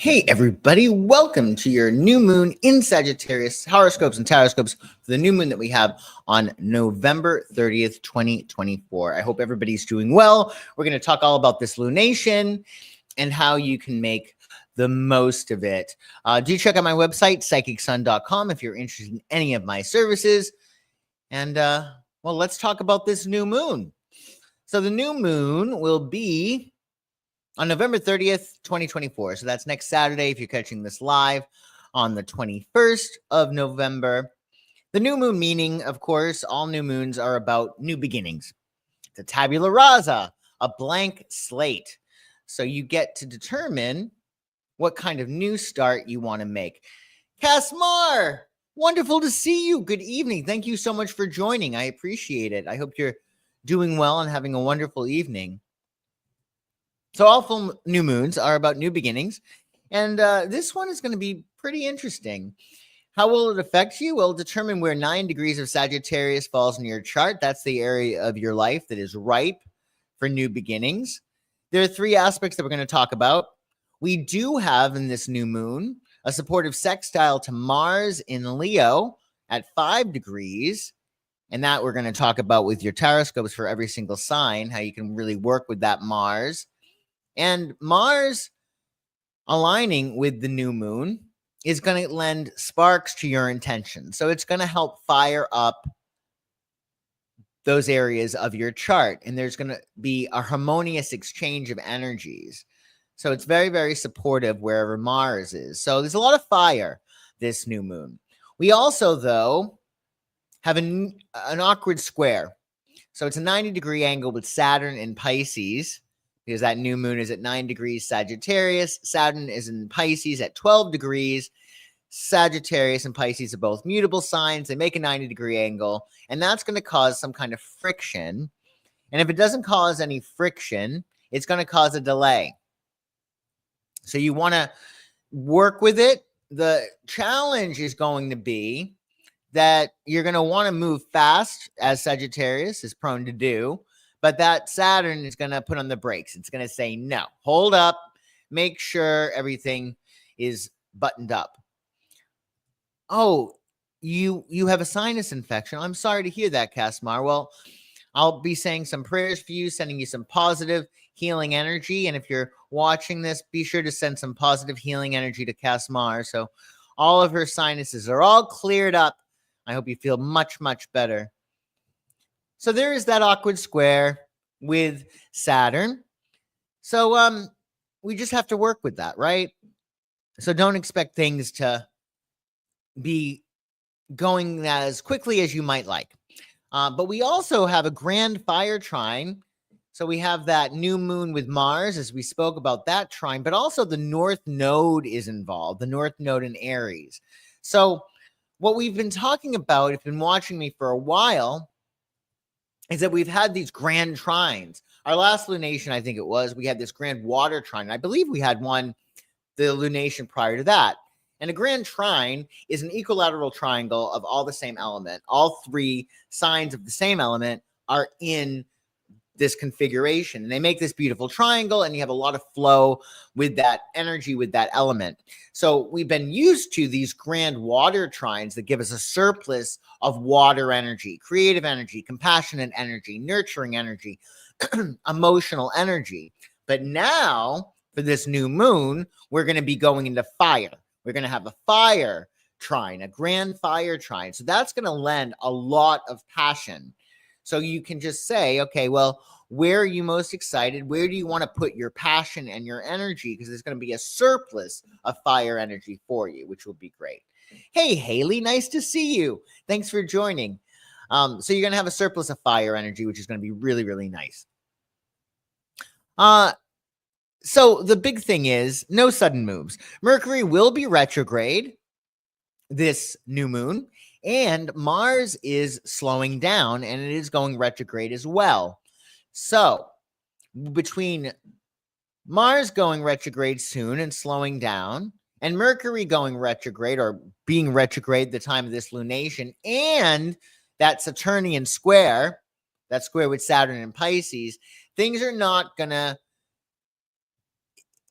Hey everybody, welcome to your new moon in Sagittarius horoscopes and taroscopes for the new moon that we have on November 30th, 2024. I hope everybody's doing well. We're going to talk all about this lunation and how you can make the most of it. Do check out my website, psychicsun.com, if you're interested in any of my services. And well, let's talk about this new moon. So the new moon will be on November 30th, 2024. So that's next Saturday if you're catching this live on the 21st of November. The new moon meaning, of course, all new moons are about new beginnings. It's a tabula rasa, a blank slate. So you get to determine what kind of new start you want to make. Casmar, wonderful to see you. Good evening. Thank you so much for joining. I appreciate it. I hope you're doing well and having a wonderful evening. So all full new moons are about new beginnings, and this one is going to be pretty interesting. How will it affect you? Well, determine where 9 degrees of Sagittarius falls in your chart. That's the area of your life that is ripe for new beginnings. There are 3 aspects that we're going to talk about. We do have in this new moon a supportive sextile to Mars in Leo at 5 degrees, and that we're going to talk about with your taroscopes for every single sign, how you can really work with that Mars. And Mars aligning with the new moon is going to lend sparks to your intention. So it's going to help fire up those areas of your chart. And there's going to be a harmonious exchange of energies. So it's very, very supportive wherever Mars is. So there's a lot of fire this new moon. We also, though, have an awkward square. So it's a 90-degree angle with Saturn in Pisces, because that new moon is at 9 degrees Sagittarius. Saturn is in Pisces at 12 degrees. Sagittarius and Pisces are both mutable signs. They make a 90-degree angle, and that's going to cause some kind of friction. And if it doesn't cause any friction, it's going to cause a delay. So you want to work with it. The challenge is going to be that you're going to want to move fast, as Sagittarius is prone to do. But that Saturn is going to put on the brakes. It's going to say, no, hold up, make sure everything is buttoned up. Oh, you have a sinus infection. I'm sorry to hear that, Casmar. Well, I'll be saying some prayers for you, sending you some positive healing energy. And if you're watching this, be sure to send some positive healing energy to Casmar. So all of her sinuses are all cleared up. I hope you feel much, much better. So there is that awkward square with Saturn. So we just have to work with that, right? So don't expect things to be going as quickly as you might like. But we also have a grand fire trine. So we have that new moon with Mars, as we spoke about that trine, but also the North Node is involved, the North Node in Aries. So what we've been talking about, if you've been watching me for a while, is that we've had these grand trines. Our last lunation, I think it was, we had this grand water trine. I believe we had one, the lunation prior to that. And a grand trine is an equilateral triangle of all the same element. All 3 signs of the same element are in this configuration. And they make this beautiful triangle, and you have a lot of flow with that energy, with that element. So we've been used to these grand water trines that give us a surplus of water energy, creative energy, compassionate energy, nurturing energy, emotional energy. But now, for this new moon, we're going to be going into fire. We're going to have a fire trine, a grand fire trine. So that's going to lend a lot of passion. So you can just say, okay, well, where are you most excited? Where do you want to put your passion and your energy? Because there's going to be a surplus of fire energy for you, which will be great. Hey, Haley, nice to see you. Thanks for joining. So you're going to have a surplus of fire energy, which is going to be really, really nice. So the big thing is no sudden moves. Mercury will be retrograde this new moon, and Mars is slowing down, and it is going retrograde as well. So between Mars going retrograde soon and slowing down, and Mercury going retrograde or being retrograde the time of this lunation, and that Saturnian square, that square with Saturn and Pisces, things are not going to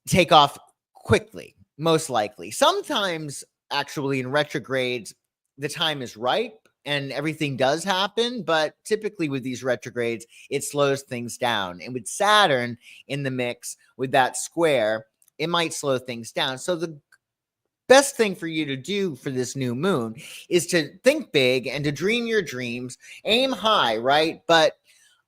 take off quickly. most likely. Sometimes, actually, in retrogrades, the time is ripe and everything does happen, but typically with these retrogrades, it slows things down. And with Saturn in the mix with that square, it might slow things down. So the best thing for you to do for this new moon is to think big and to dream your dreams, aim high, right? But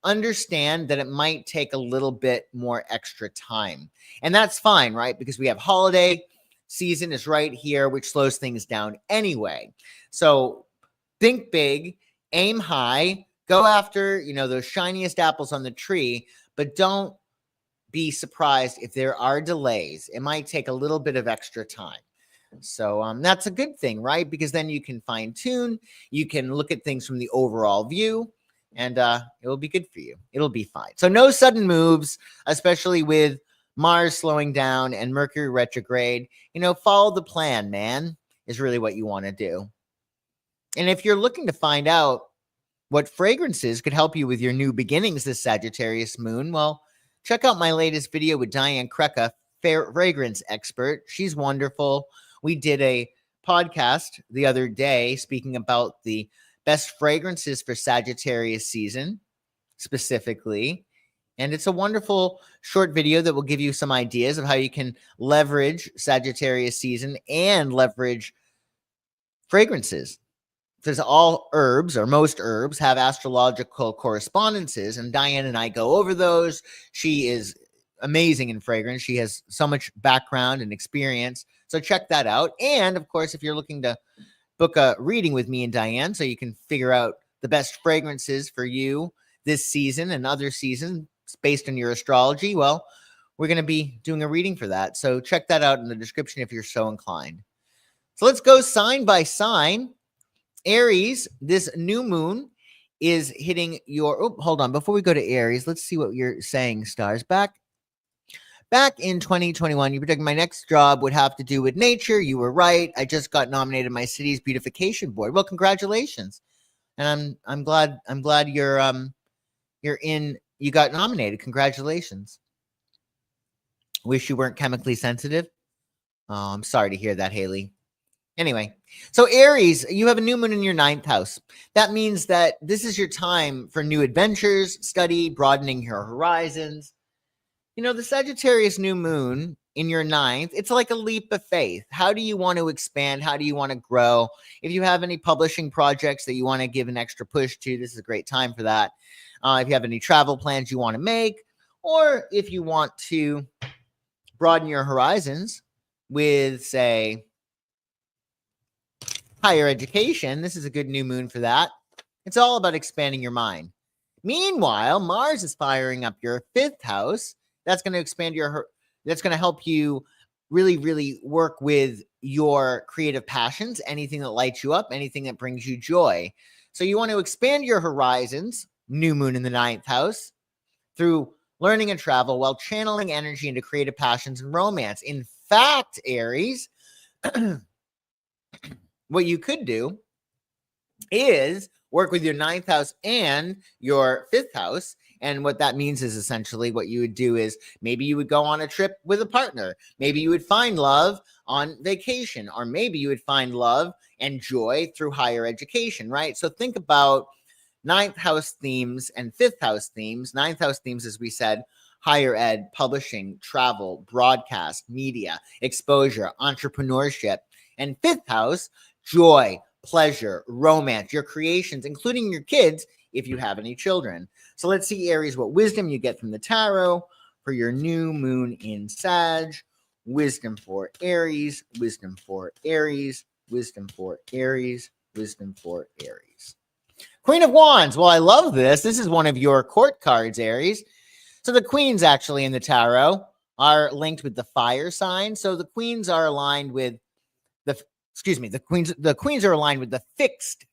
understand that it might take a little bit more extra time. And that's fine, right? Because we have holiday season is right here, which slows things down anyway. So think big, aim high, go after, those shiniest apples on the tree, but don't be surprised if there are delays. It might take a little bit of extra time. So that's a good thing, right? Because then you can fine tune, you can look at things from the overall view, and it'll be good for you. It'll be fine. So no sudden moves, especially with Mars slowing down and Mercury retrograde. Follow the plan, man, is really what you want to do. And if you're looking to find out what fragrances could help you with your new beginnings this Sagittarius moon, well, check out my latest video with Diane Krecka, fragrance expert. She's wonderful. We did a podcast the other day speaking about the best fragrances for Sagittarius season specifically. And it's a wonderful short video that will give you some ideas of how you can leverage Sagittarius season and leverage fragrances. Because all herbs, or most herbs, have astrological correspondences, and Diane and I go over those. She is amazing in fragrance. She has so much background and experience. So check that out. And of course, if you're looking to book a reading with me and Diane so you can figure out the best fragrances for you this season and other seasons based on your astrology, well, we're going to be doing a reading for that. So check that out in the description if you're so inclined. So let's go sign by sign. Aries, this new moon is hitting your... Oh, hold on. Before we go to Aries, let's see what you're saying, stars. Back in 2021, you predicted my next job would have to do with nature. You were right. I just got nominated my city's beautification board. Well, congratulations. And I'm glad you're in, you got nominated. Congratulations. Wish you weren't chemically sensitive. Oh, I'm sorry to hear that, Haley. Anyway, so Aries, you have a new moon in your 9th house. That means that this is your time for new adventures, study, broadening your horizons. The Sagittarius new moon in your 9th, it's like a leap of faith. How do you want to expand? How do you want to grow? If you have any publishing projects that you want to give an extra push to, this is a great time for that. If you have any travel plans you want to make, or if you want to broaden your horizons with, say, higher education, this is a good new moon for that. It's all about expanding your mind. Meanwhile, Mars is firing up your 5th house. That's going to expand that's going to help you really, really work with your creative passions, anything that lights you up, anything that brings you joy. So you want to expand your horizons, new moon in the 9th house, through learning and travel while channeling energy into creative passions and romance. In fact, Aries, what you could do is work with your 9th house and your 5th house. And what that means is essentially what you would do is maybe you would go on a trip with a partner. Maybe you would find love on vacation, or maybe you would find love and joy through higher education, right? So think about 9th house themes and 5th house themes. 9th house themes, as we said, higher ed, publishing, travel, broadcast, media, exposure, entrepreneurship. And 5th house, joy, pleasure, romance, your creations, including your kids, if you have any children. So let's see, Aries, what wisdom you get from the tarot for your new moon in Sag. Wisdom for Aries, wisdom for Aries, wisdom for Aries, wisdom for Aries. Queen of Wands. Well, I love this. This is one of your court cards, Aries. So the queens actually in the tarot are linked with the fire sign. So the queens are aligned with the queens are aligned with the fixed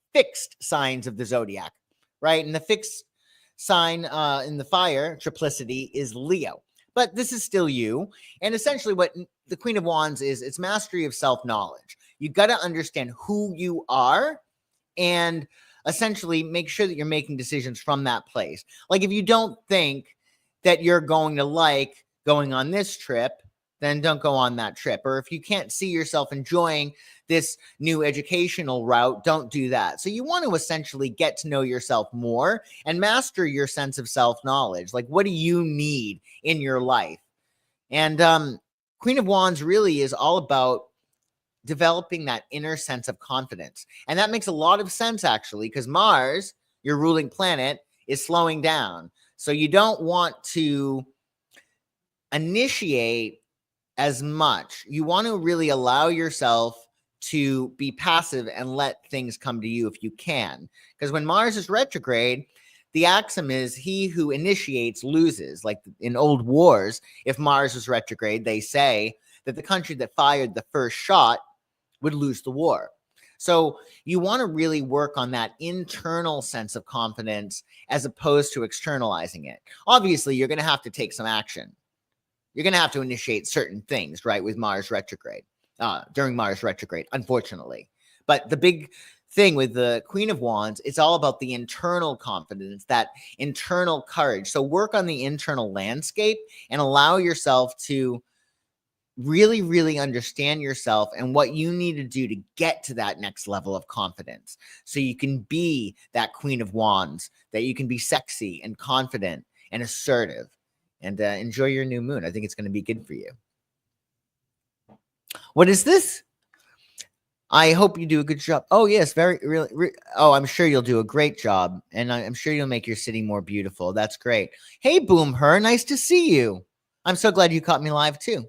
signs of the zodiac, right? And the fixed sign in the fire triplicity is Leo. But this is still you. And essentially what the Queen of Wands is, it's mastery of self-knowledge. You got to understand who you are and essentially make sure that you're making decisions from that place. Like if you don't think that you're going to like going on this trip, then don't go on that trip. Or if you can't see yourself enjoying this new educational route, don't do that. So you want to essentially get to know yourself more and master your sense of self-knowledge. Like, what do you need in your life? And Queen of Wands really is all about developing that inner sense of confidence. And that makes a lot of sense, actually, because Mars, your ruling planet, is slowing down. So you don't want to initiate as much. You want to really allow yourself to be passive and let things come to you if you can. Because when Mars is retrograde, the axiom is he who initiates loses. Like in old wars, if Mars was retrograde, they say that the country that fired the first shot would lose the war. So you want to really work on that internal sense of confidence as opposed to externalizing it. Obviously, you're going to have to take some action. You're going to have to initiate certain things, right, with Mars retrograde, during Mars retrograde, unfortunately. But the big thing with the Queen of Wands, it's all about the internal confidence, that internal courage. So work on the internal landscape and allow yourself to really, really understand yourself and what you need to do to get to that next level of confidence. So you can be that Queen of Wands, that you can be sexy and confident and assertive, and enjoy your new moon. I think it's going to be good for you. What is this? I hope you do a good job. Oh, yes, oh, I'm sure you'll do a great job, and I'm sure you'll make your city more beautiful. That's great. Hey, Boom Her, nice to see you. I'm so glad you caught me live, too.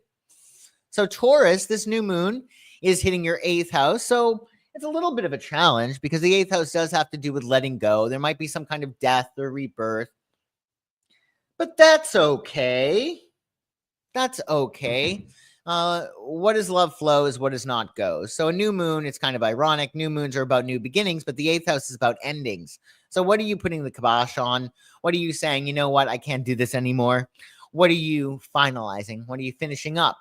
So Taurus, this new moon is hitting your 8th house. So it's a little bit of a challenge because the 8th house does have to do with letting go. There might be some kind of death or rebirth. But that's okay. That's okay. What is love flow is what does not go. So a new moon, it's kind of ironic. New moons are about new beginnings, but the 8th house is about endings. So what are you putting the kibosh on? What are you saying? You know what? I can't do this anymore. What are you finalizing? What are you finishing up?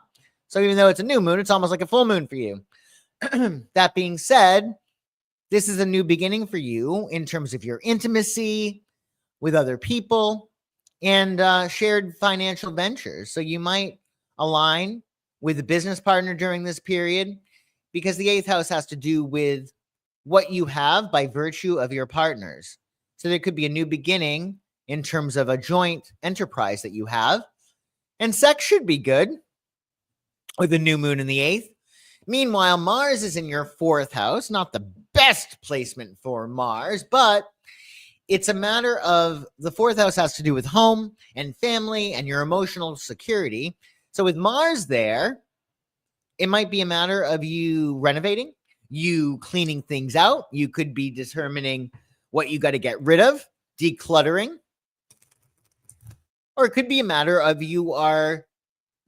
So even though it's a new moon, it's almost like a full moon for you. That being said, this is a new beginning for you in terms of your intimacy with other people and shared financial ventures. So you might align with a business partner during this period because the 8th house has to do with what you have by virtue of your partners. So there could be a new beginning in terms of a joint enterprise that you have. And sex should be good with a new moon in the 8th. Meanwhile, Mars is in your 4th house. Not the best placement for Mars, but it's a matter of the 4th house has to do with home and family and your emotional security. So with Mars there, it might be a matter of you renovating, you cleaning things out. You could be determining what you got to get rid of, decluttering. Or it could be a matter of you are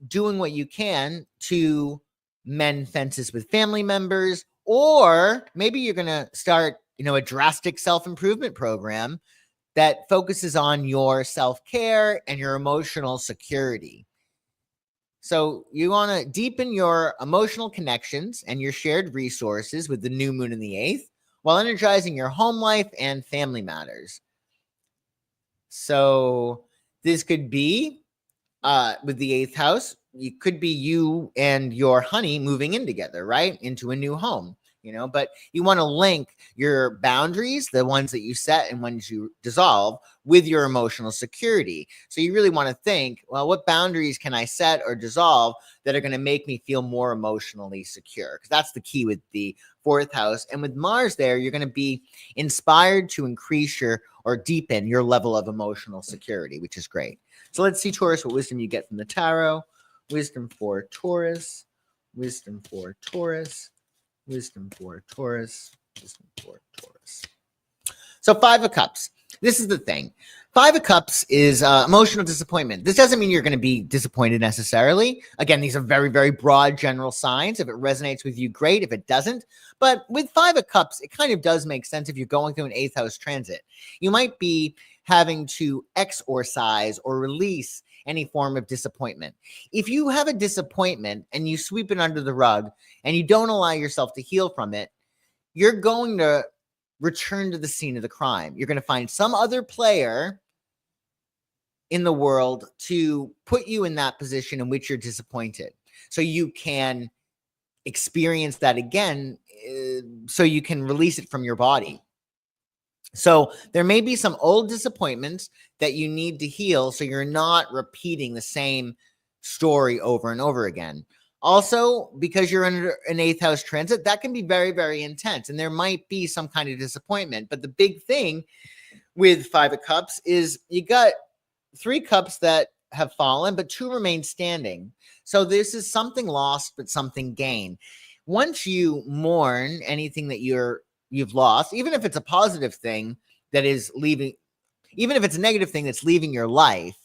doing what you can to mend fences with family members, or maybe you're going to start, a drastic self-improvement program that focuses on your self-care and your emotional security. So you want to deepen your emotional connections and your shared resources with the new moon in the 8th while energizing your home life and family matters. So this could be with the 8th house, it could be you and your honey moving in together, right? Into a new home, but you want to link your boundaries, the ones that you set and ones you dissolve, with your emotional security. So you really want to think, well, what boundaries can I set or dissolve that are going to make me feel more emotionally secure? Because that's the key with the 4th house. And with Mars there, you're going to be inspired to increase or deepen your level of emotional security, which is great. So let's see, Taurus, what wisdom you get from the tarot. Wisdom for Taurus. Wisdom for Taurus. Wisdom for Taurus. Wisdom for Taurus. So 5 of Cups. This is the thing. 5 of Cups is emotional disappointment. This doesn't mean you're going to be disappointed necessarily. Again, these are very, very broad general signs. If it resonates with you, great. If it doesn't. But with 5 of Cups, it kind of does make sense if you're going through an 8th house transit. You might be having to exorcise or release any form of disappointment. If you have a disappointment and you sweep it under the rug and you don't allow yourself to heal from it, you're going to return to the scene of the crime. You're going to find some other player in the world to put you in that position in which you're disappointed. so you can experience that again, so you can release it from your body. So there may be some old disappointments that you need to heal so you're not repeating the same story over and over again. Also, because you're in an 8th house transit, that can be very, very intense, and there might be some kind of disappointment. But the big thing with 5 of Cups is you got 3 cups that have fallen, but 2 remain standing. So this is something lost, but something gained. Once you mourn anything that you've lost, even if it's a positive thing that is leaving, even if it's a negative thing that's leaving your life,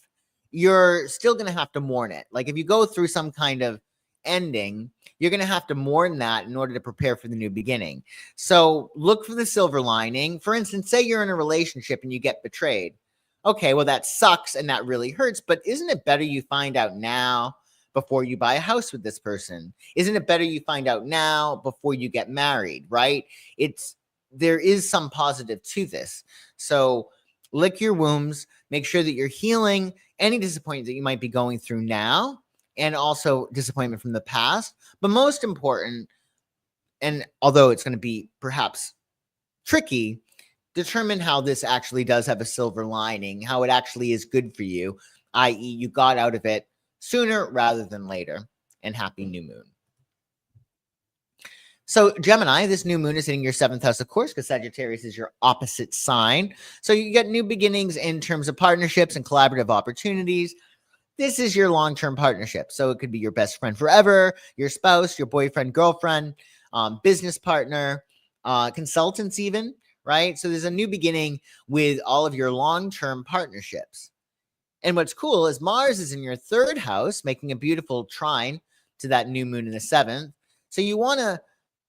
you're still going to have to mourn it. Like if you go through some kind of ending, you're going to have to mourn that in order to prepare for the new beginning. So look for the silver lining. For instance, say you're in a relationship and you get betrayed. Okay, well, that sucks and that really hurts, but isn't it better you find out now before you buy a house with this person? Isn't it better you find out now before you get married, right? There is some positive to this. So lick your wounds, make sure that you're healing any disappointment that you might be going through now, and also disappointment from the past. But most important, and although it's going to be perhaps tricky, determine how this actually does have a silver lining, how it actually is good for you, i.e. you got out of it sooner rather than later. And happy new moon. So Gemini, this new moon is hitting your 7th house, of course, because Sagittarius is your opposite sign. So you get new beginnings in terms of partnerships and collaborative opportunities. This is your long-term partnership. So it could be your best friend forever, your spouse, your boyfriend, girlfriend, business partner, consultants even, right? So there's a new beginning with all of your long-term partnerships. And what's cool is Mars is in your 3rd house, making a beautiful trine to that new moon in the 7th. So you want to,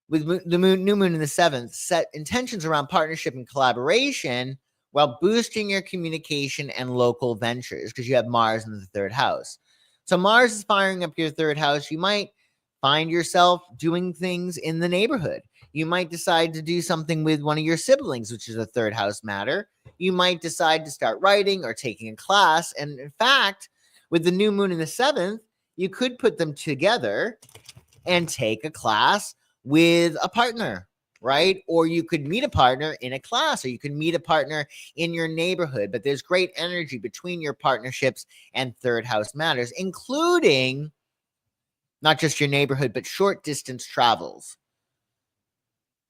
with the new moon in the 7th, set intentions around partnership and collaboration while boosting your communication and local ventures, because you have Mars in the 3rd house. So Mars is firing up your 3rd house. You might find yourself doing things in the neighborhood. You might decide to do something with one of your siblings, which is a 3rd house matter. You might decide to start writing or taking a class. And in fact, with the new moon in the 7th, you could put them together and take a class with a partner, right? Or you could meet a partner in a class, or you could meet a partner in your neighborhood. But there's great energy between your partnerships and 3rd house matters, including not just your neighborhood, but short distance travels.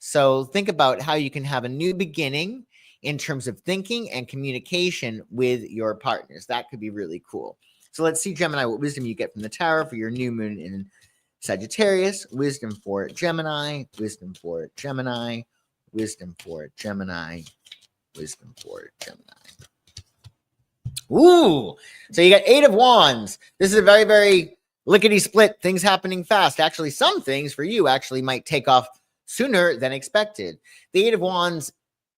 So think about how you can have a new beginning in terms of thinking and communication with your partners. That could be really cool. So let's see, Gemini, what wisdom you get from the tarot for your new moon in Sagittarius. Wisdom for Gemini, wisdom for Gemini, wisdom for Gemini, wisdom for Gemini. Ooh, so you got 8 of Wands. This is a very, very lickety split, things happening fast. Actually, some things for you actually might take off sooner than expected. The 8 of Wands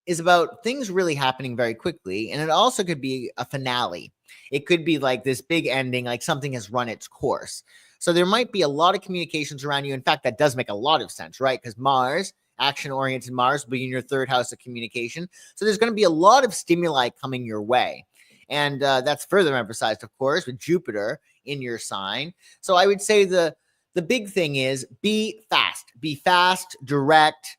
is about things really happening very quickly, and it also could be a finale. It could be like this big ending, like something has run its course. So there might be a lot of communications around you. In fact, that does make a lot of sense, right? Because Mars, action-oriented Mars, will be in your 3rd house of communication. So there's going to be a lot of stimuli coming your way. And that's further emphasized, of course, with Jupiter in your sign. So I would say the big thing is be fast, direct.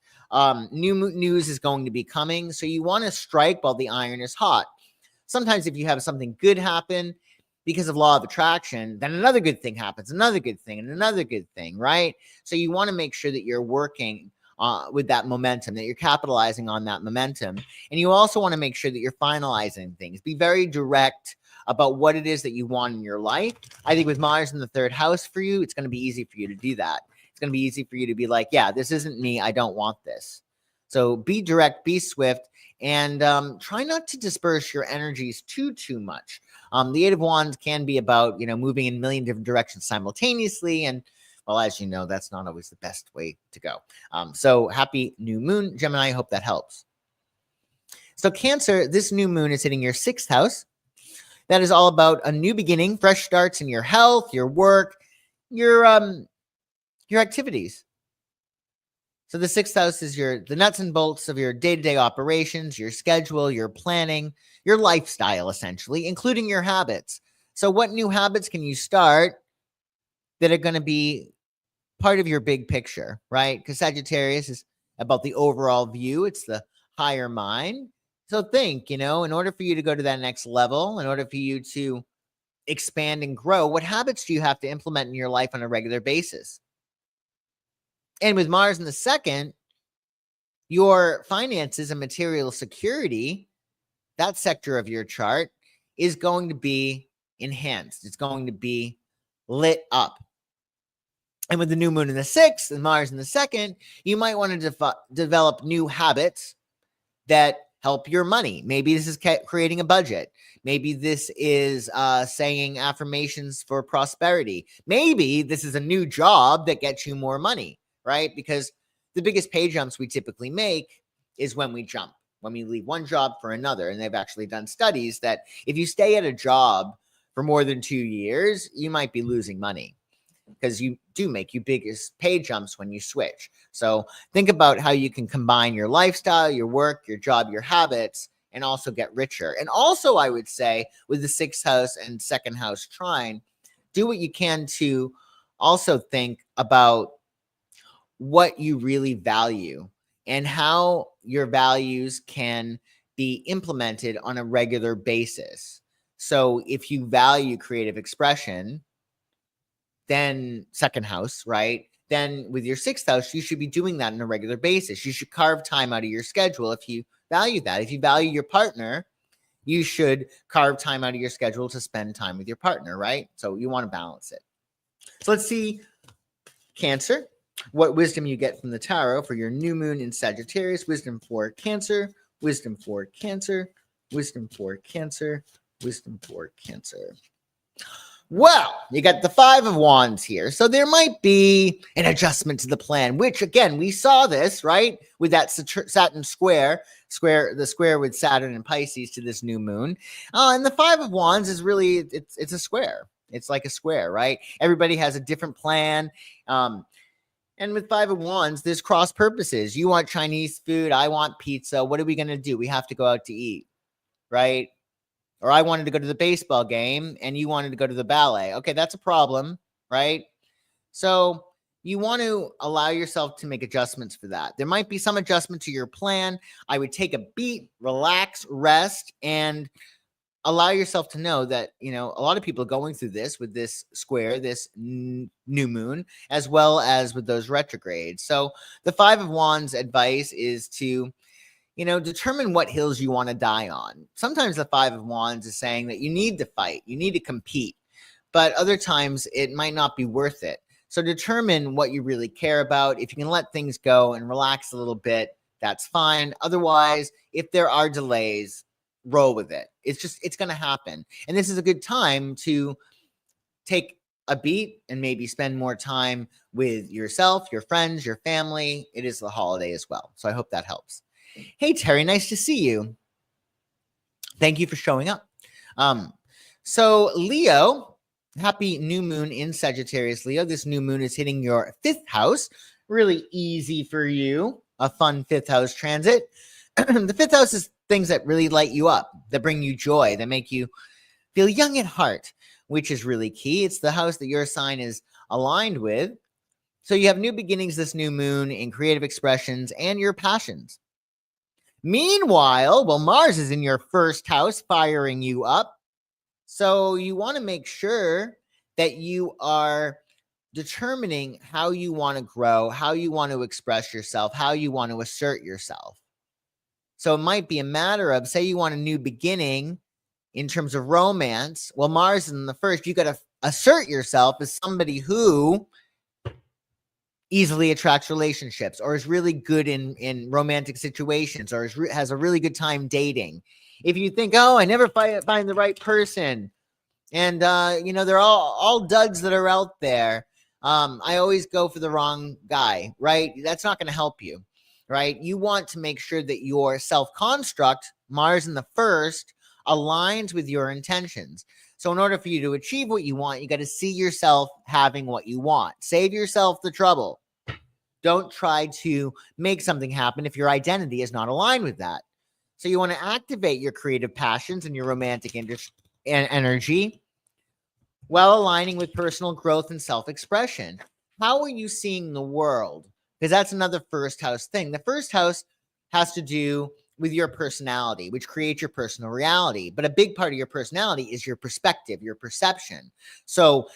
New news is going to be coming. So you want to strike while the iron is hot. Sometimes if you have something good happen because of law of attraction, then another good thing happens, another good thing, and another good thing, right? So you want to make sure that you're working with that momentum, that you're capitalizing on that momentum. And you also want to make sure that you're finalizing things. Be very direct about what it is that you want in your life. I think with Mars in the 3rd house for you, it's going to be easy for you to do that. It's going to be easy for you to be like, yeah, this isn't me. I don't want this. So be direct, be swift, and try not to disperse your energies too much. The 8 of Wands can be about, moving in a million different directions simultaneously. And well, as you know, that's not always the best way to go. So happy new moon, Gemini. I hope that helps. So Cancer, this new moon is hitting your 6th house. That is all about a new beginning, fresh starts in your health, your work, your activities. So the 6th house is the nuts and bolts of your day-to-day operations, your schedule, your planning, your lifestyle, essentially, including your habits. So what new habits can you start that are going to be part of your big picture, right? Because Sagittarius is about the overall view. It's the higher mind. So think, in order for you to go to that next level, in order for you to expand and grow, what habits do you have to implement in your life on a regular basis? And with Mars in the second, your finances and material security, that sector of your chart, is going to be enhanced. It's going to be lit up. And with the new moon in the sixth and Mars in the second, you might want to develop new habits that help your money. Maybe this is creating a budget. Maybe this is saying affirmations for prosperity. Maybe this is a new job that gets you more money, right? Because the biggest pay jumps we typically make is when we jump, when we leave one job for another. And they've actually done studies that if you stay at a job for more than 2 years, you might be losing money, because you do make your biggest pay jumps when you switch. So think about how you can combine your lifestyle, your work, your job, your habits, and also get richer. And also, I would say, with the sixth house and second house trine, do what you can to also think about what you really value and how your values can be implemented on a regular basis. So if you value creative expression, then second house, right? Then with your sixth house, you should be doing that on a regular basis. You should carve time out of your schedule if you value that. If you value your partner, you should carve time out of your schedule to spend time with your partner, right? So you want to balance it. So let's see, Cancer, what wisdom you get from the tarot for your new moon in Sagittarius. Wisdom for Cancer, wisdom for Cancer, wisdom for Cancer, wisdom for Cancer. Well, you got the Five of Wands here. So there might be an adjustment to the plan, which again, we saw this, right? With that Saturn the square with Saturn and Pisces to this new moon. And the Five of Wands is really, it's a square. It's like a square, right? Everybody has a different plan. And with Five of Wands, there's cross purposes. You want Chinese food. I want pizza. What are we going to do? We have to go out to eat, right? Or I wanted to go to the baseball game and you wanted to go to the ballet. Okay, that's a problem, right? So you want to allow yourself to make adjustments for that. There might be some adjustment to your plan. I would take a beat, relax, rest, and allow yourself to know that, a lot of people are going through this with this square, this new moon, as well as with those retrogrades. So the Five of Wands advice is to determine what hills you want to die on. Sometimes the Five of Wands is saying that you need to fight, you need to compete, but other times it might not be worth it. So determine what you really care about. If you can let things go and relax a little bit, that's fine. Otherwise, if there are delays, roll with it. It's going to happen. And this is a good time to take a beat and maybe spend more time with yourself, your friends, your family. It is the holiday as well. So I hope that helps. Hey, Terry, nice to see you. Thank you for showing up. So Leo, happy new moon in Sagittarius, Leo. This new moon is hitting your fifth house. Really easy for you. A fun fifth house transit. The fifth house is things that really light you up, that bring you joy, that make you feel young at heart, which is really key. It's the house that your sign is aligned with. So you have new beginnings this new moon in creative expressions and your passions. Meanwhile, Mars is in your first house, firing you up. So you want to make sure that you are determining how you want to grow, how you want to express yourself, how you want to assert yourself. So it might be a matter of, say you want a new beginning in terms of romance. Well, Mars is in the first. You got to assert yourself as somebody who easily attracts relationships, or is really good in romantic situations, or has a really good time dating. If you think, oh, I never find the right person, and they're all duds that are out there, I always go for the wrong guy, right? That's not going to help you, right? You want to make sure that your self-construct, Mars in the first, aligns with your intentions. So in order for you to achieve what you want, you got to see yourself having what you want. Save yourself the trouble. Don't try to make something happen if your identity is not aligned with that. So you want to activate your creative passions and your romantic energy while aligning with personal growth and self-expression. How are you seeing the world? Because that's another first house thing. The first house has to do with your personality, which creates your personal reality. But a big part of your personality is your perspective, your perception. So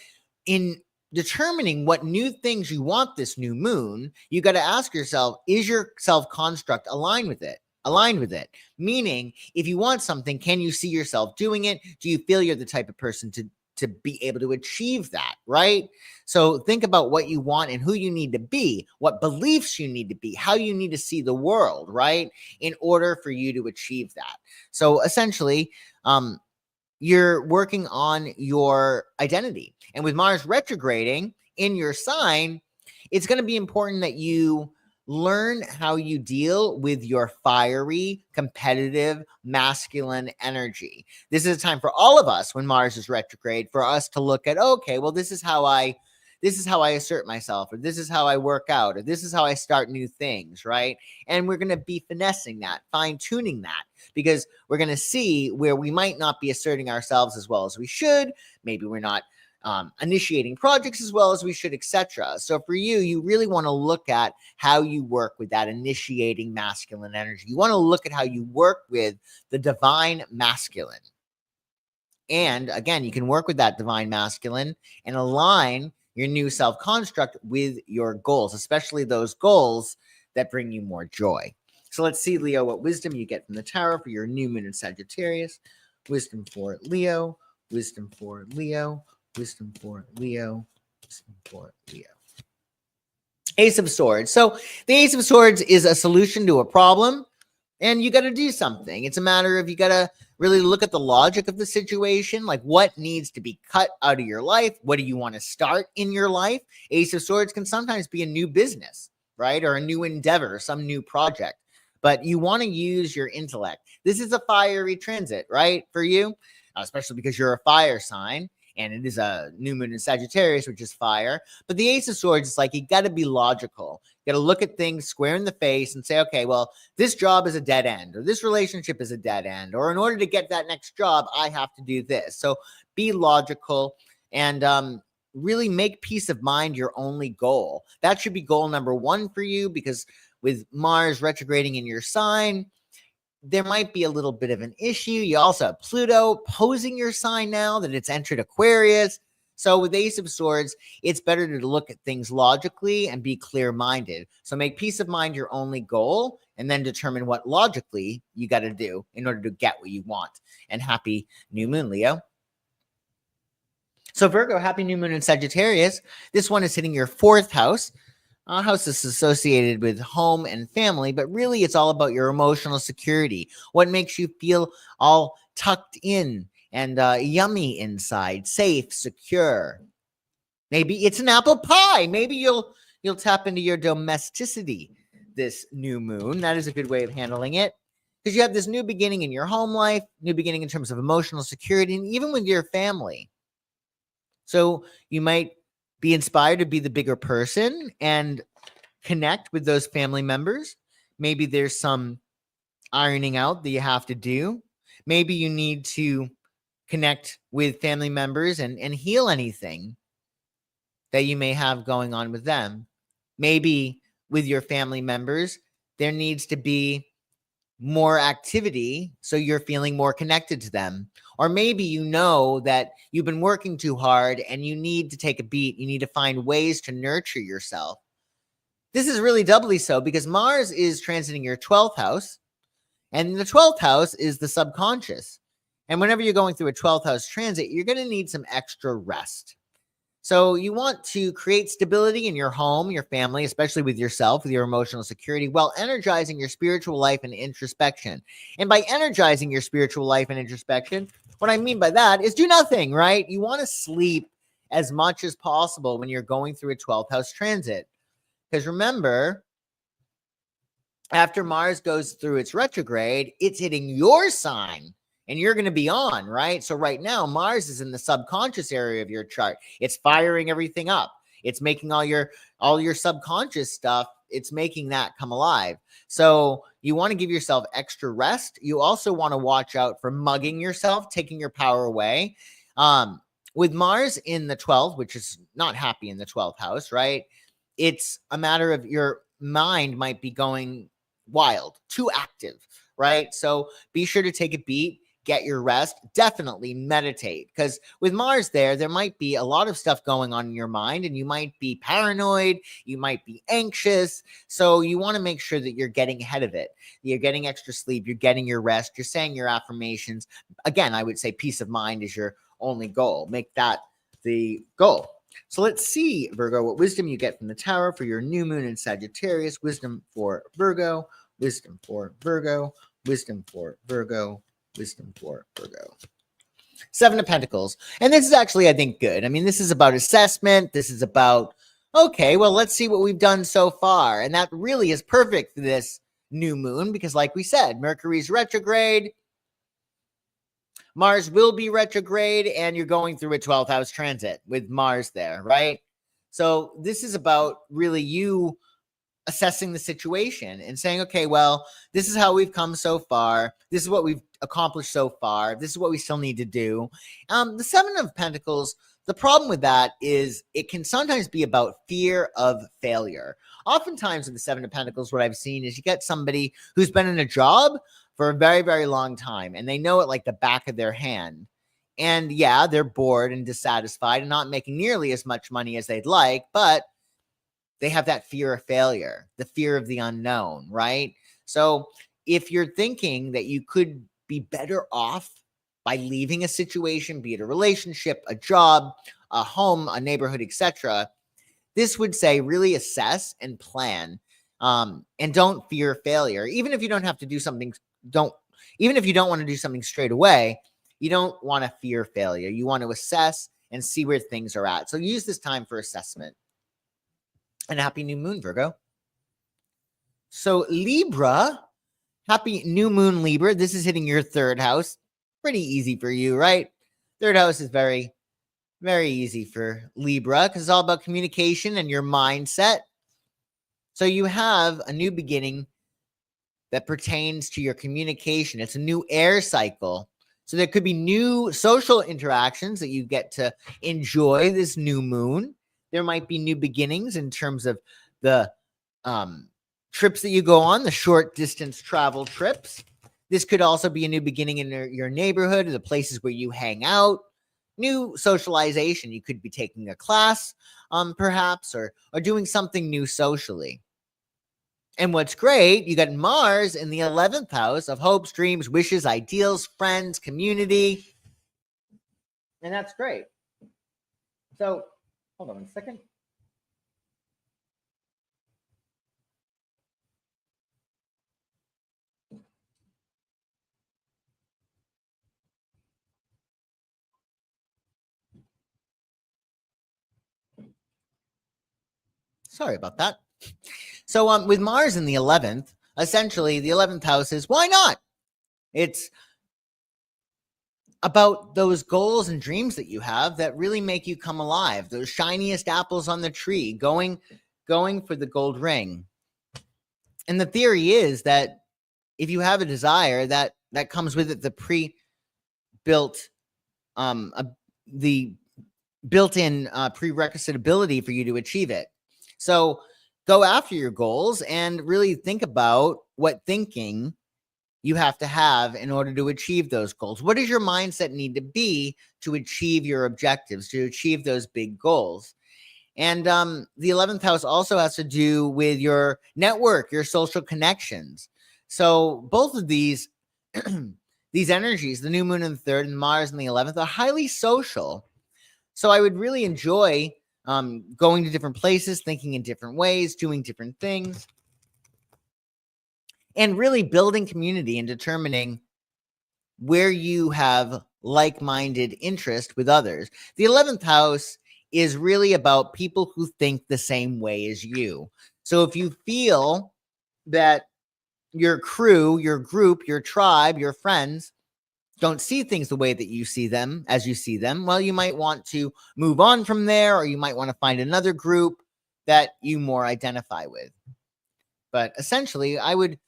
in determining what new things you want this new moon, you got to ask yourself, is your self-construct aligned with it? Aligned with it. Meaning, if you want something, can you see yourself doing it? Do you feel you're the type of person to be able to achieve that, right? So think about what you want and who you need to be, what beliefs you need to be, how you need to see the world, right? In order for you to achieve that. So essentially, you're working on your identity. And with Mars retrograding in your sign, it's going to be important that you learn how you deal with your fiery, competitive, masculine energy. This is a time for all of us when Mars is retrograde for us to look at, okay, well, this is how I assert myself, or this is how I work out, or this is how I start new things, right? And we're going to be finessing that, fine-tuning that, because we're going to see where we might not be asserting ourselves as well as we should. Maybe we're not initiating projects as well as we should, etc. So for you, you really want to look at how you work with that initiating masculine energy. You want to look at how you work with the divine masculine. And again, you can work with that divine masculine and align your new self-construct with your goals, especially those goals that bring you more joy. So let's see, Leo, what wisdom you get from the tarot for your new moon in Sagittarius. Wisdom for Leo, wisdom for Leo, wisdom for Leo, wisdom for Leo. Ace of Swords. So the Ace of Swords is a solution to a problem, and you got to do something. It's a matter of you got to really look at the logic of the situation, like what needs to be cut out of your life. What do you want to start in your life? Ace of Swords can sometimes be a new business, right? Or a new endeavor, some new project. But you want to use your intellect. This is a fiery transit, right? For you, especially because you're a fire sign. And it is a new moon in Sagittarius, which is fire. But the Ace of Swords is like, you got to be logical. You got to look at things square in the face and say, okay, well, this job is a dead end, or this relationship is a dead end, or in order to get that next job, I have to do this. So be logical and really make peace of mind your only goal. That should be goal number one for you, because with Mars retrograding in your sign, there might be a little bit of an issue. You also have Pluto opposing your sign now that it's entered Aquarius. So with Ace of Swords, it's better to look at things logically and be clear-minded. So make peace of mind your only goal, and then determine what logically you got to do in order to get what you want. And happy new moon, Leo. So Virgo, happy new moon in Sagittarius. This one is hitting your fourth house. House is associated with home and family, but really it's all about your emotional security. What makes you feel all tucked in and yummy inside, safe, secure. Maybe it's an apple pie. Maybe you'll tap into your domesticity this new moon. That is a good way of handling it, because you have this new beginning in your home life, new beginning in terms of emotional security, and even with your family. So you might be inspired to be the bigger person and connect with those family members. Maybe there's some ironing out that you have to do. Maybe you need to connect with family members and heal anything that you may have going on with them. Maybe with your family members, there needs to be more activity so you're feeling more connected to them. Or maybe you know that you've been working too hard and you need to take a beat. You need to find ways to nurture yourself. This is really doubly so because Mars is transiting your 12th house, and the 12th house is the subconscious. And whenever you're going through a 12th house transit, you're going to need some extra rest. So you want to create stability in your home, your family, especially with yourself, with your emotional security, while energizing your spiritual life and introspection. And by energizing your spiritual life and introspection, what I mean by that is do nothing, right? You want to sleep as much as possible when you're going through a 12th house transit. Because remember, after Mars goes through its retrograde, it's hitting your sign. And you're going to be on, right? So right now, Mars is in the subconscious area of your chart. It's firing everything up. It's making all your subconscious stuff. It's making that come alive. So you want to give yourself extra rest. You also want to watch out for mugging yourself, taking your power away. with Mars in the 12th, which is not happy in the 12th house, right? It's a matter of your mind might be going wild, too active, right? So be sure to take a beat, get your rest, definitely meditate, because with Mars there might be a lot of stuff going on in your mind, and you might be paranoid, you might be anxious. So you want to make sure that you're getting ahead of it. You're getting extra sleep, you're getting your rest, you're saying your affirmations. Again, I would say peace of mind is your only goal. Make that the goal. So let's see, Virgo, what wisdom you get from the Tower for your new moon in Sagittarius. Wisdom for Virgo, wisdom for Virgo, wisdom for Virgo, wisdom for Virgo. Seven of Pentacles. And this is actually, I think, good. I mean, this is about assessment. This is about, okay, well, let's see what we've done so far. And that really is perfect for this new moon because, like we said, Mercury's retrograde. Mars will be retrograde, and you're going through a 12th house transit with Mars there, right? So this is about really you assessing the situation and saying, okay, well, this is how we've come so far. This is what we've accomplished so far. This is what we still need to do. The Seven of Pentacles, the problem with that is it can sometimes be about fear of failure. Oftentimes with the Seven of Pentacles, what I've seen is you get somebody who's been in a job for a very, very long time, and they know it like the back of their hand. And yeah, they're bored and dissatisfied and not making nearly as much money as they'd like, but they have that fear of failure, the fear of the unknown, right? So if you're thinking that you could be better off by leaving a situation, be it a relationship, a job, a home, a neighborhood, etc., this would say really assess and plan, and don't fear failure. Even if you don't have to do something, even if you don't want to do something straight away, you don't want to fear failure. You want to assess and see where things are at. So use this time for assessment. And happy new moon, Virgo. So Libra, happy new moon, Libra. This is hitting your third house. Pretty easy for you, right? Third house is very, very easy for Libra because it's all about communication and your mindset. So you have a new beginning that pertains to your communication. It's a new air cycle. So there could be new social interactions that you get to enjoy this new moon. There might be new beginnings in terms of the trips that you go on, the short distance travel trips. This could also be a new beginning in your neighborhood, the places where you hang out. New socialization. You could be taking a class, perhaps, or doing something new socially. And what's great, you got Mars in the 11th house of hopes, dreams, wishes, ideals, friends, community. And that's great. So, hold on a second. Sorry about that. So with Mars in the 11th, essentially the 11th house is why not? It's about those goals and dreams that you have that really make you come alive. Those shiniest apples on the tree, going for the gold ring. And the theory is that if you have a desire, that comes with it the pre-built, the built-in prerequisite ability for you to achieve it. So go after your goals and really think about what thinking you have to have in order to achieve those goals. What does your mindset need to be to achieve your objectives, to achieve those big goals? And the 11th house also has to do with your network, your social connections. So both of these these energies, the new moon in the 3rd and Mars in the 11th, are highly social. So I would really enjoy going to different places, thinking in different ways, doing different things, and really building community and determining where you have like-minded interest with others. The 11th house is really about people who think the same way as you. So if you feel that your crew, your group, your tribe, your friends don't see things the way that you see them as you see them, well, you might want to move on from there, or you might want to find another group that you more identify with. But essentially, I would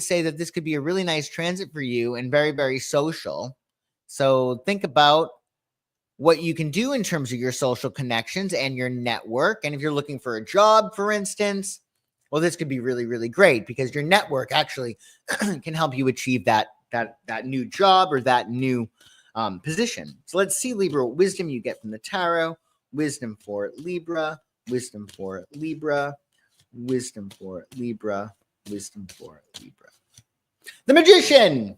say that this could be a really nice transit for you and very, very social. So think about what you can do in terms of your social connections and your network. And if you're looking for a job, for instance, well, this could be really, really great because your network actually can help you achieve that new job or that new position. So let's see, Libra, what wisdom you get from the tarot. Wisdom for Libra, wisdom for Libra, wisdom for Libra, wisdom for Libra. The Magician.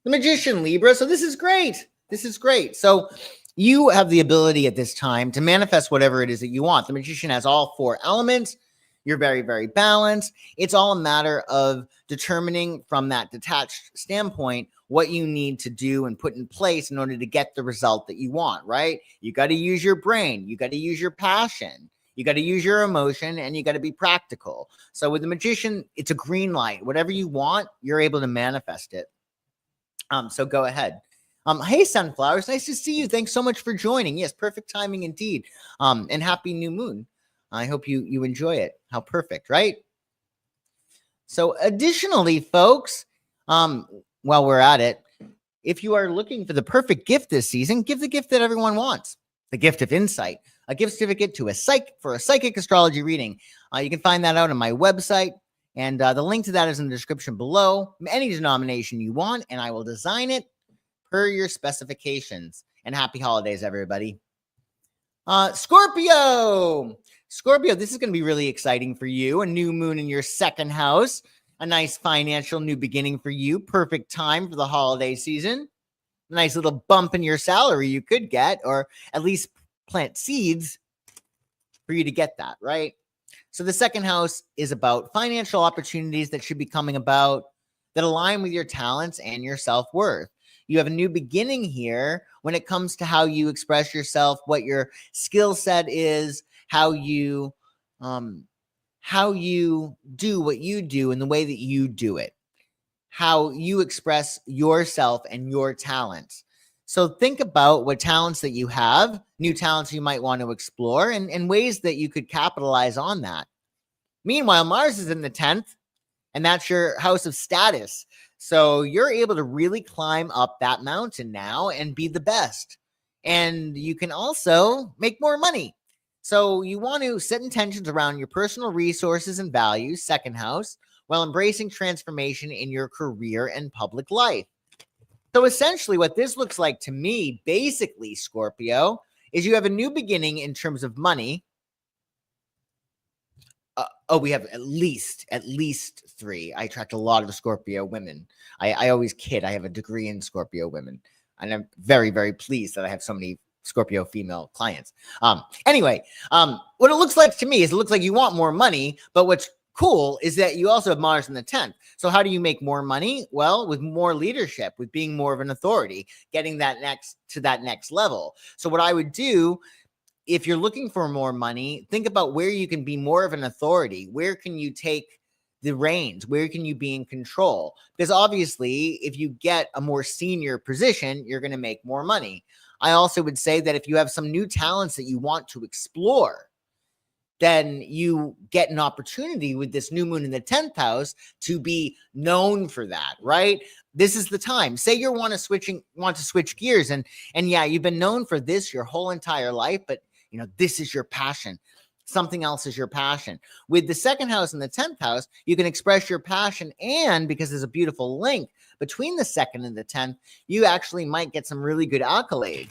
The Magician, Libra. So this is great. This is great. So you have the ability at this time to manifest whatever it is that you want. The Magician has all 4 elements. You're very, very balanced. It's all a matter of determining from that detached standpoint what you need to do and put in place in order to get the result that you want, right? You got to use your brain. You got to use your passion. You got to use your emotion, and you got to be practical. So with the Magician, it's a green light. Whatever you want, you're able to manifest it. So go ahead. Hey, Sunflowers, nice to see you. Thanks so much for joining. Yes, perfect timing indeed. And happy new moon. I hope you enjoy it. How perfect, right? So additionally, folks, while we're at it, if you are looking for the perfect gift this season, give the gift that everyone wants. The gift of insight, a gift certificate to a psychic astrology reading. You can find that out on my website. And the link to that is in the description below. Any denomination you want, and I will design it per your specifications. And happy holidays, everybody. Scorpio, this is going to be really exciting for you. A new moon in your 2nd house, a nice financial new beginning for you. Perfect time for the holiday season. A nice little bump in your salary you could get, or at least plant seeds for you to get that, right? So the 2nd house is about financial opportunities that should be coming about that align with your talents and your self-worth. You have a new beginning here when it comes to how you express yourself, what your skill set is, how you do what you do and the way that you do it, how you express yourself and your talents. So think about what talents that you have, new talents you might want to explore, and ways that you could capitalize on that. Meanwhile, Mars is in the 10th, and that's your house of status. So you're able to really climb up that mountain now and be the best. And you can also make more money. So you want to set intentions around your personal resources and values, 2nd house, while embracing transformation in your career and public life. So essentially what this looks like to me, basically, Scorpio, is you have a new beginning in terms of money. We have at least 3. I attract a lot of Scorpio women. I always kid. I have a degree in Scorpio women, and I'm very, very pleased that I have so many Scorpio female clients. Anyway, what it looks like to me is it looks like you want more money, but what's cool is that you also have Mars in the 10th. So how do you make more money? Well, with more leadership, with being more of an authority, getting that next level. So what I would do, if you're looking for more money, think about where you can be more of an authority. Where can you take the reins? Where can you be in control? Because obviously, if you get a more senior position, you're going to make more money. I also would say that if you have some new talents that you want to explore, then you get an opportunity with this new moon in the 10th house to be known for that, right? This is the time. Say you want to switch gears, and yeah, you've been known for this your whole entire life, but this is your passion. Something else is your passion. With the 2nd house and the 10th house, you can express your passion, and because there's a beautiful link between the 2nd and the 10th, you actually might get some really good accolade,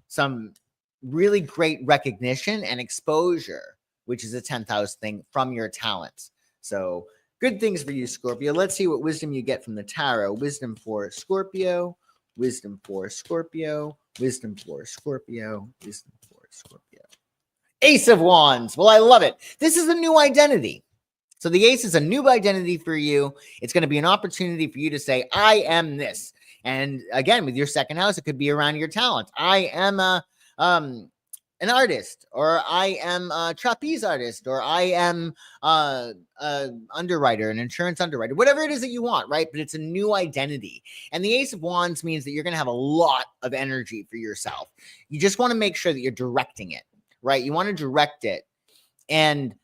some really great recognition and exposure, which is a 10th house thing from your talents. So good things for you, Scorpio. Let's see what wisdom you get from the tarot. Wisdom for Scorpio, wisdom for Scorpio, wisdom for Scorpio, wisdom for Scorpio. Ace of Wands. Well, I love it. This is a new identity. So the Ace is a new identity for you. It's going to be an opportunity for you to say, I am this. And again, with your 2nd house, it could be around your talent. I am an artist, or I am a trapeze artist, or I am a underwriter, an insurance underwriter, whatever it is that you want, right? But it's a new identity. And the Ace of Wands means that you're going to have a lot of energy for yourself. You just want to make sure that you're directing it, right? You want to direct it. And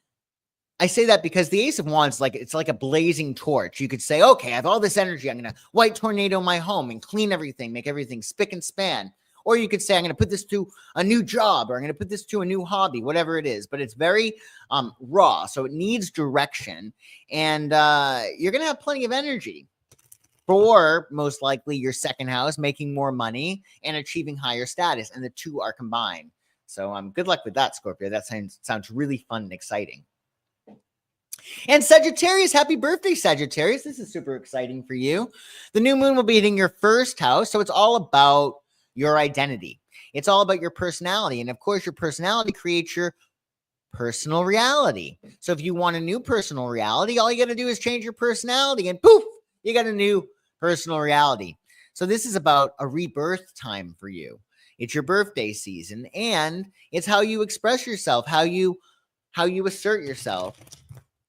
I say that because the Ace of Wands, it's like a blazing torch. You could say, okay, I have all this energy. I'm going to white tornado my home and clean everything, make everything spick and span. Or you could say, I'm going to put this to a new job, or I'm going to put this to a new hobby, whatever it is. But it's very raw, so it needs direction. And you're going to have plenty of energy for most likely your second house, making more money and achieving higher status. And the two are combined. So good luck with that, Scorpio. That sounds really fun and exciting. And Sagittarius, happy birthday, Sagittarius. This is super exciting for you. The new moon will be hitting your first house. So it's all about your identity. It's all about your personality. And of course, your personality creates your personal reality. So if you want a new personal reality, all you got to do is change your personality and poof, you got a new personal reality. So this is about a rebirth time for you. It's your birthday season, and it's how you express yourself, how you assert yourself.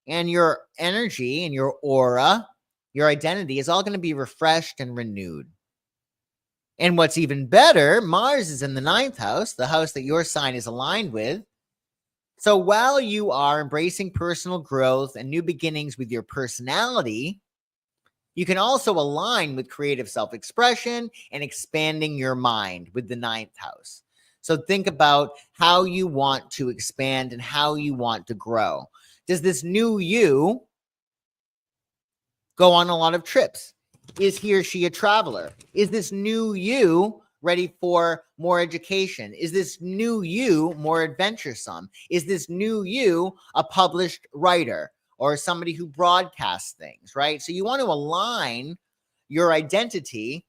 And your energy and your aura, your identity is all going to be refreshed and renewed. And what's even better, Mars is in the 9th house, the house that your sign is aligned with. So while you are embracing personal growth and new beginnings with your personality, you can also align with creative self-expression and expanding your mind with the 9th house. So think about how you want to expand and how you want to grow. Does this new you go on a lot of trips? Is he or she a traveler? Is this new you ready for more education? Is this new you more adventuresome? Is this new you a published writer or somebody who broadcasts things, right? So you want to align your identity,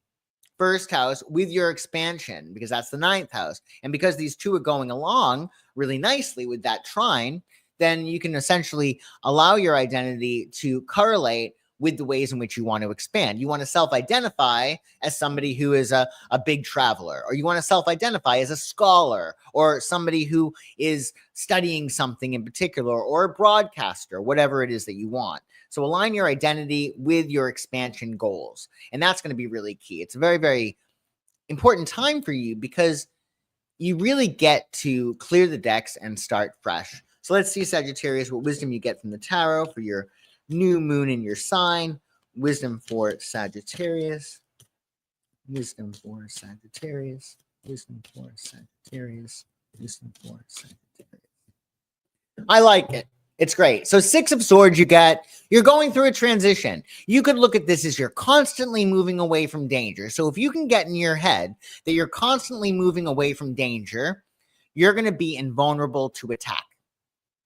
first house, with your expansion, because that's the 9th house. And because these two are going along really nicely with that trine, then you can essentially allow your identity to correlate with the ways in which you want to expand. You want to self-identify as somebody who is a big traveler, or you want to self-identify as a scholar, or somebody who is studying something in particular, or a broadcaster, whatever it is that you want. So align your identity with your expansion goals. And that's going to be really key. It's a very, very important time for you because you really get to clear the decks and start fresh. So let's see, Sagittarius, what wisdom you get from the tarot for your new moon in your sign. Wisdom for Sagittarius. Wisdom for Sagittarius. Wisdom for Sagittarius. Wisdom for Sagittarius. I like it. It's great. So 6 of Swords, you're going through a transition. You could look at this as you're constantly moving away from danger. So if you can get in your head that you're constantly moving away from danger, you're going to be invulnerable to attack.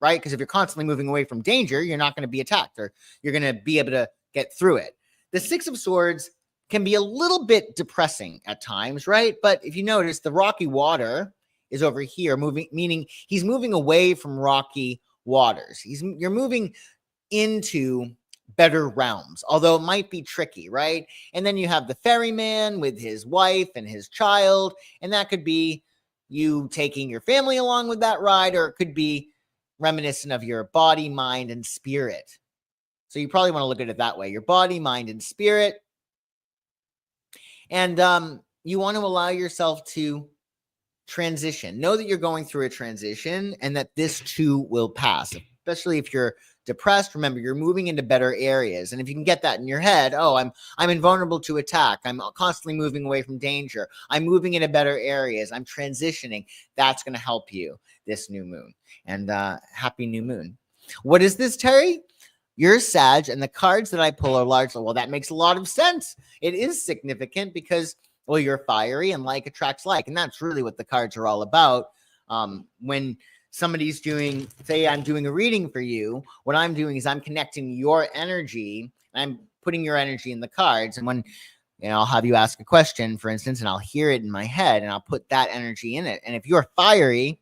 Right? Because if you're constantly moving away from danger, you're not going to be attacked, or you're going to be able to get through it. The 6 of Swords can be a little bit depressing at times, right? But if you notice, the rocky water is over here, meaning he's moving away from rocky waters. You're moving into better realms, although it might be tricky, right? And then you have the ferryman with his wife and his child, and that could be you taking your family along with that ride, or it could be reminiscent of your body, mind, and spirit. So you probably want to look at it that way, your body, mind, and spirit. And you want to allow yourself to transition. Know that you're going through a transition and that this too will pass, especially if you're depressed. Remember, you're moving into better areas. And if you can get that in your head, oh, I'm invulnerable to attack. I'm constantly moving away from danger. I'm moving into better areas. I'm transitioning. That's going to help you this new moon. And happy new moon. What is this, Terry? You're Sag, and the cards that I pull are largely, well, that makes a lot of sense. It is significant because, well, you're fiery and like attracts like. And that's really what the cards are all about. When somebody's doing, say I'm doing a reading for you, what I'm doing is I'm connecting your energy, and I'm putting your energy in the cards. And when, I'll have you ask a question, for instance, and I'll hear it in my head, and I'll put that energy in it. And if you're fiery,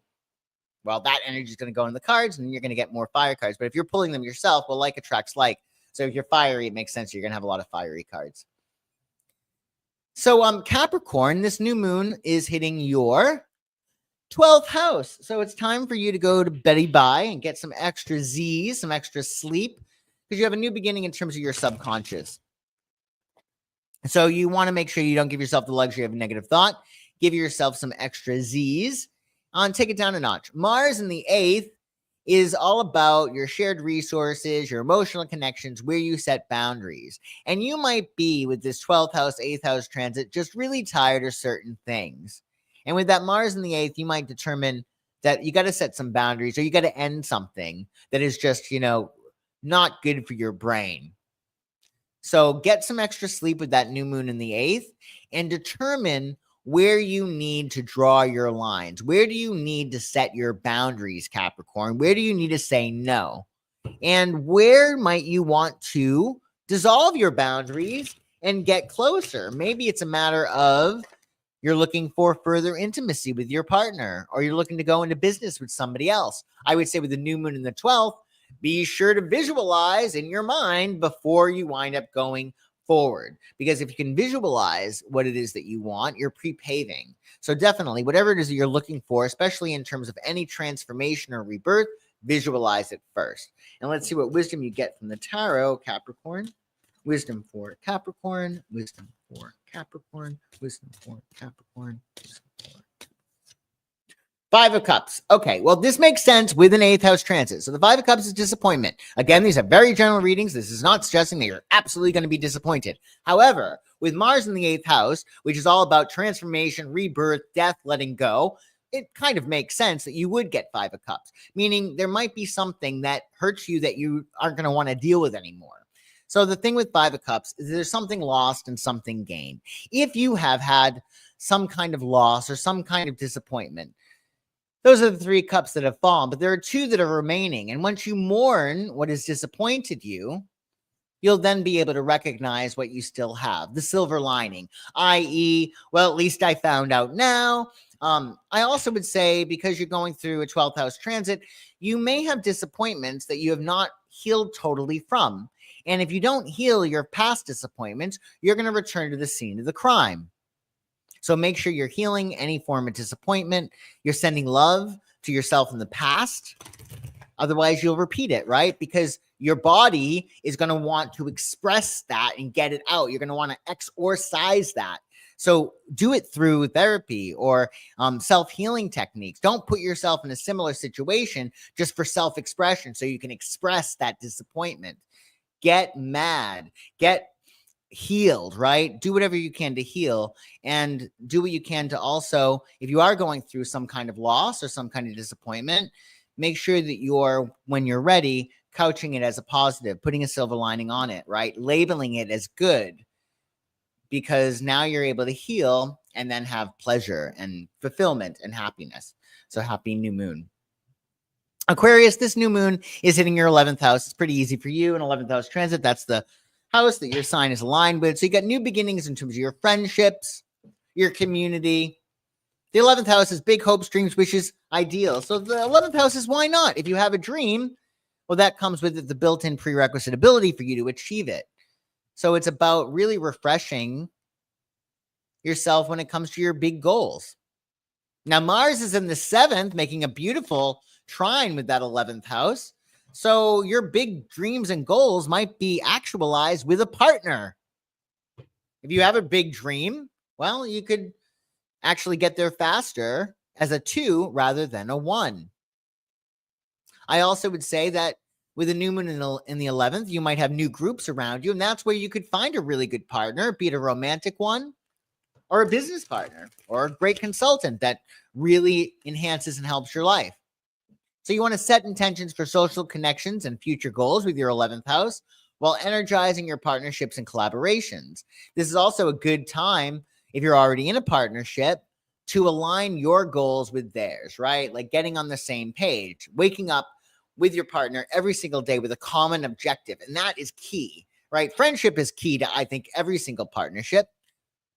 well, that energy is going to go in the cards, and you're going to get more fire cards. But if you're pulling them yourself, well, like attracts like. So if you're fiery, it makes sense. You're going to have a lot of fiery cards. So Capricorn, this new moon is hitting your 12th house. So it's time for you to go to Betty Bye and get some extra Z's, some extra sleep, because you have a new beginning in terms of your subconscious. So you want to make sure you don't give yourself the luxury of a negative thought. Give yourself some extra Z's and take it down a notch. Mars in the 8th is all about your shared resources, your emotional connections, where you set boundaries. And you might be, with this 12th house, 8th house transit, just really tired of certain things. And with that Mars in the 8th, you might determine that you got to set some boundaries, or you got to end something that is just, not good for your brain. So get some extra sleep with that new moon in the 8th and determine where you need to draw your lines. Where do you need to set your boundaries, Capricorn? Where do you need to say no? And where might you want to dissolve your boundaries and get closer? Maybe it's a matter of you're looking for further intimacy with your partner, or you're looking to go into business with somebody else. I would say with the new moon in the 12th, be sure to visualize in your mind before you wind up going forward. Because if you can visualize what it is that you want, you're pre-paving. So definitely, whatever it is that you're looking for, especially in terms of any transformation or rebirth, visualize it first. And let's see what wisdom you get from the tarot, Capricorn. Wisdom for Capricorn, wisdom for Capricorn, wisdom for Capricorn, wisdom for 5 of Cups. Okay, well, this makes sense with an 8th house transit. So the 5 of Cups is disappointment. Again, these are very general readings. This is not suggesting that you're absolutely going to be disappointed. However, with Mars in the 8th house, which is all about transformation, rebirth, death, letting go, it kind of makes sense that you would get 5 of Cups, meaning there might be something that hurts you that you aren't going to want to deal with anymore. So the thing with 5 of Cups is there's something lost and something gained. If you have had some kind of loss or some kind of disappointment, those are the 3 cups that have fallen, but there are 2 that are remaining. And once you mourn what has disappointed you, you'll then be able to recognize what you still have, the silver lining, i.e., well, at least I found out now. I also would say, because you're going through a 12th house transit, you may have disappointments that you have not healed totally from. And if you don't heal your past disappointments, you're going to return to the scene of the crime. So make sure you're healing any form of disappointment. You're sending love to yourself in the past. Otherwise, you'll repeat it, right? Because your body is going to want to express that and get it out. You're going to want to exorcise that. So do it through therapy or self-healing techniques. Don't put yourself in a similar situation just for self-expression so you can express that disappointment. Get mad. Get healed, right? Do whatever you can to heal, and do what you can to also, if you are going through some kind of loss or some kind of disappointment, make sure that you're, when you're ready, couching it as a positive, putting a silver lining on it, right? Labeling it as good, because now you're able to heal and then have pleasure and fulfillment and happiness. So happy new moon. Aquarius, this new moon is hitting your 11th house. It's pretty easy for you. An 11th house transit, that's the house that your sign is aligned with. So you got new beginnings in terms of your friendships, your community. The 11th house is big hopes, dreams, wishes, ideals. So the 11th house is why not? If you have a dream, well, that comes with the built-in prerequisite ability for you to achieve it. So it's about really refreshing yourself when it comes to your big goals. Now, Mars is in the 7th, making a beautiful trine with that 11th house. So your big dreams and goals might be actualized with a partner. If you have a big dream, well, you could actually get there faster as a 2 rather than a 1. I also would say that with a new moon in the 11th, you might have new groups around you, and that's where you could find a really good partner, be it a romantic one or a business partner or a great consultant that really enhances and helps your life. So you want to set intentions for social connections and future goals with your 11th house while energizing your partnerships and collaborations. This is also a good time, if you're already in a partnership, to align your goals with theirs, right? Like getting on the same page, waking up with your partner every single day with a common objective. And that is key, right? Friendship is key to, I think, every single partnership,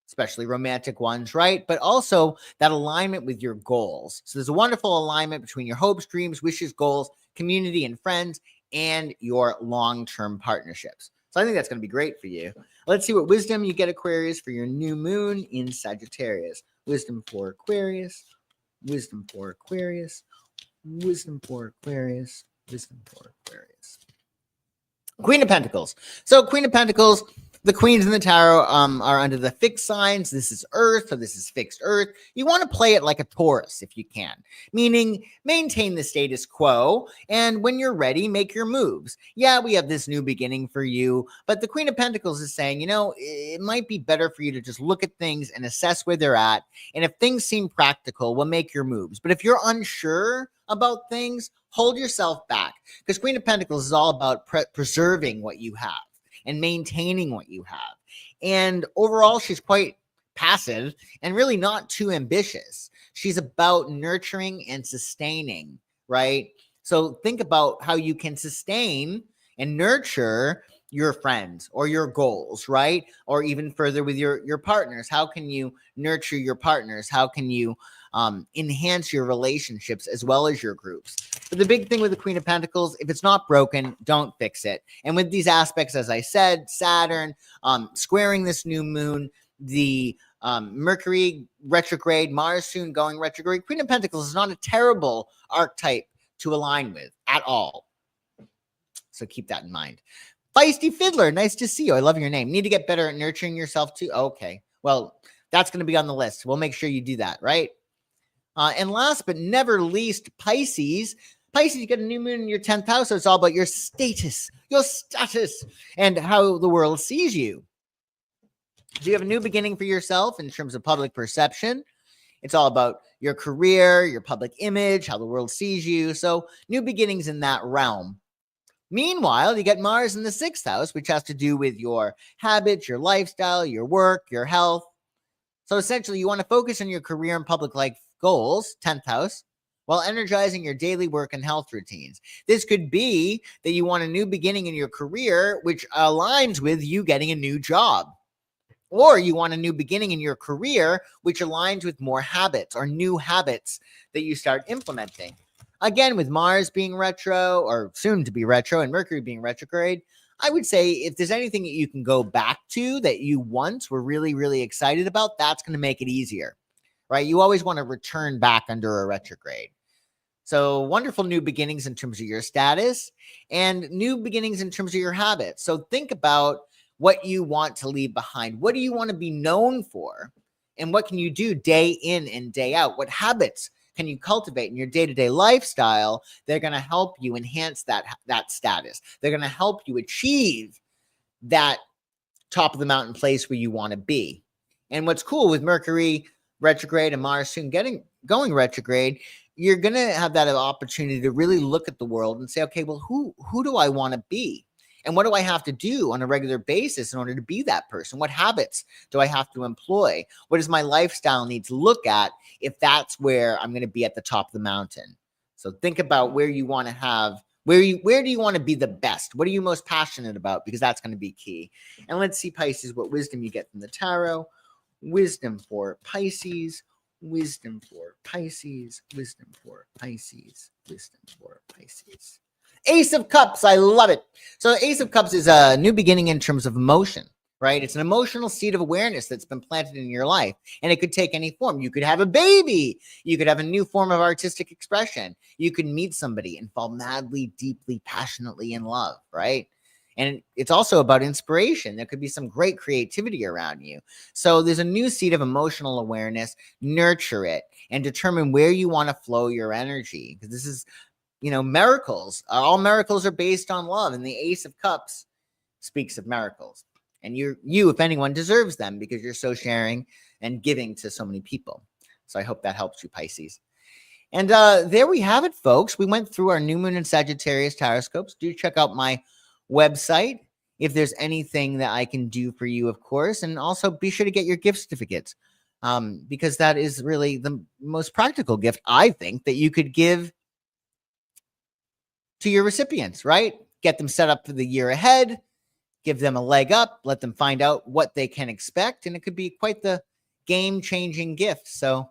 especially romantic ones, right? But also that alignment with your goals. So there's a wonderful alignment between your hopes, dreams, wishes, goals, community and friends, and your long-term partnerships. So I think that's going to be great for you. Let's see what wisdom you get, Aquarius, for your new moon in Sagittarius. Wisdom for Aquarius, wisdom for Aquarius, wisdom for Aquarius, wisdom for Aquarius. Queen of Pentacles. So Queen of Pentacles, The queens in the tarot are under the fixed signs. This is Earth, so this is fixed Earth. You want to play it like a Taurus if you can, meaning maintain the status quo, and when you're ready, make your moves. Yeah, we have this new beginning for you, but the Queen of Pentacles is saying, you know, it might be better for you to just look at things and assess where they're at, and if things seem practical, we'll make your moves. But if you're unsure about things, hold yourself back, because Queen of Pentacles is all about preserving what you have and maintaining what you have. And overall, she's quite passive and really not too ambitious. She's about nurturing and sustaining, right? So think about how you can sustain and nurture your friends or your goals, right? Or even further with your partners. How can you nurture your partners? How can you enhance your relationships as well as your groups? But the big thing with the Queen of Pentacles, if it's not broken, don't fix it. And with these aspects, as I said, Saturn squaring this new moon, the Mercury retrograde, Mars soon going retrograde, Queen of Pentacles is not a terrible archetype to align with at all. So keep that in mind. Feisty Fiddler, nice to see you. I love your name. Need to get better at nurturing yourself too? Okay. Well, that's going to be on the list. We'll make sure you do that, right? And last but never least, Pisces. Pisces, you get a new moon in your 10th house, so it's all about your status, and how the world sees you. So you have a new beginning for yourself in terms of public perception. It's all about your career, your public image, how the world sees you. So new beginnings in that realm. Meanwhile, you get Mars in the 6th house, which has to do with your habits, your lifestyle, your work, your health. So essentially, you want to focus on your career and public life goals, 10th house, while energizing your daily work and health routines. This could be that you want a new beginning in your career, which aligns with you getting a new job. Or you want a new beginning in your career, which aligns with more habits or new habits that you start implementing. Again, with Mars being retro or soon to be retro and Mercury being retrograde, I would say if there's anything that you can go back to that you once were really, really excited about, that's going to make it easier, right? You always want to return back under a retrograde. So wonderful new beginnings in terms of your status and new beginnings in terms of your habits. So think about what you want to leave behind. What do you want to be known for? And what can you do day in and day out? What habits can you cultivate in your day-to-day lifestyle? They're going to help you enhance that status. They're going to help you achieve that top of the mountain place where you want to be. And what's cool with Mercury retrograde and Mars soon going retrograde, you're going to have that opportunity to really look at the world and say, okay, well, who do I want to be? And what do I have to do on a regular basis in order to be that person? What habits do I have to employ? What does my lifestyle need to look at if that's where I'm going to be at the top of the mountain? So think about where you want to have, where do you want to be the best? What are you most passionate about? Because that's going to be key. And let's see, Pisces, what wisdom you get from the tarot. Wisdom for Pisces, wisdom for Pisces, wisdom for Pisces, wisdom for Pisces. Ace of Cups, I love it. So Ace of Cups is a new beginning in terms of emotion, right? It's an emotional seed of awareness that's been planted in your life, and it could take any form. You could have a baby. You could have a new form of artistic expression. You could meet somebody and fall madly, deeply, passionately in love, right? And it's also about inspiration. There could be some great creativity around you. So there's a new seed of emotional awareness. Nurture it and determine where you want to flow your energy, because this is, you know, miracles. All miracles are based on love. And the Ace of Cups speaks of miracles. And you, if anyone, deserves them because you're so sharing and giving to so many people. So I hope that helps you, Pisces. And there we have it, folks. We went through our new moon and Sagittarius horoscopes. Do check out my website if there's anything that I can do for you, of course. And also be sure to get your gift certificates because that is really the most practical gift, I think, that you could give to your recipients, right? Get them set up for the year ahead, give them a leg up, let them find out what they can expect, and it could be quite the game-changing gift. So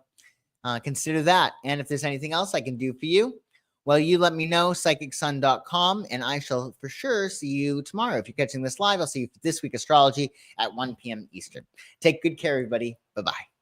consider that. And if there's anything else I can do for you, well, you let me know, psychicsun.com, and I shall for sure see you tomorrow. If you're catching this live, I'll see you for This Week Astrology at 1 p.m. Eastern. Take good care, everybody. Bye-bye.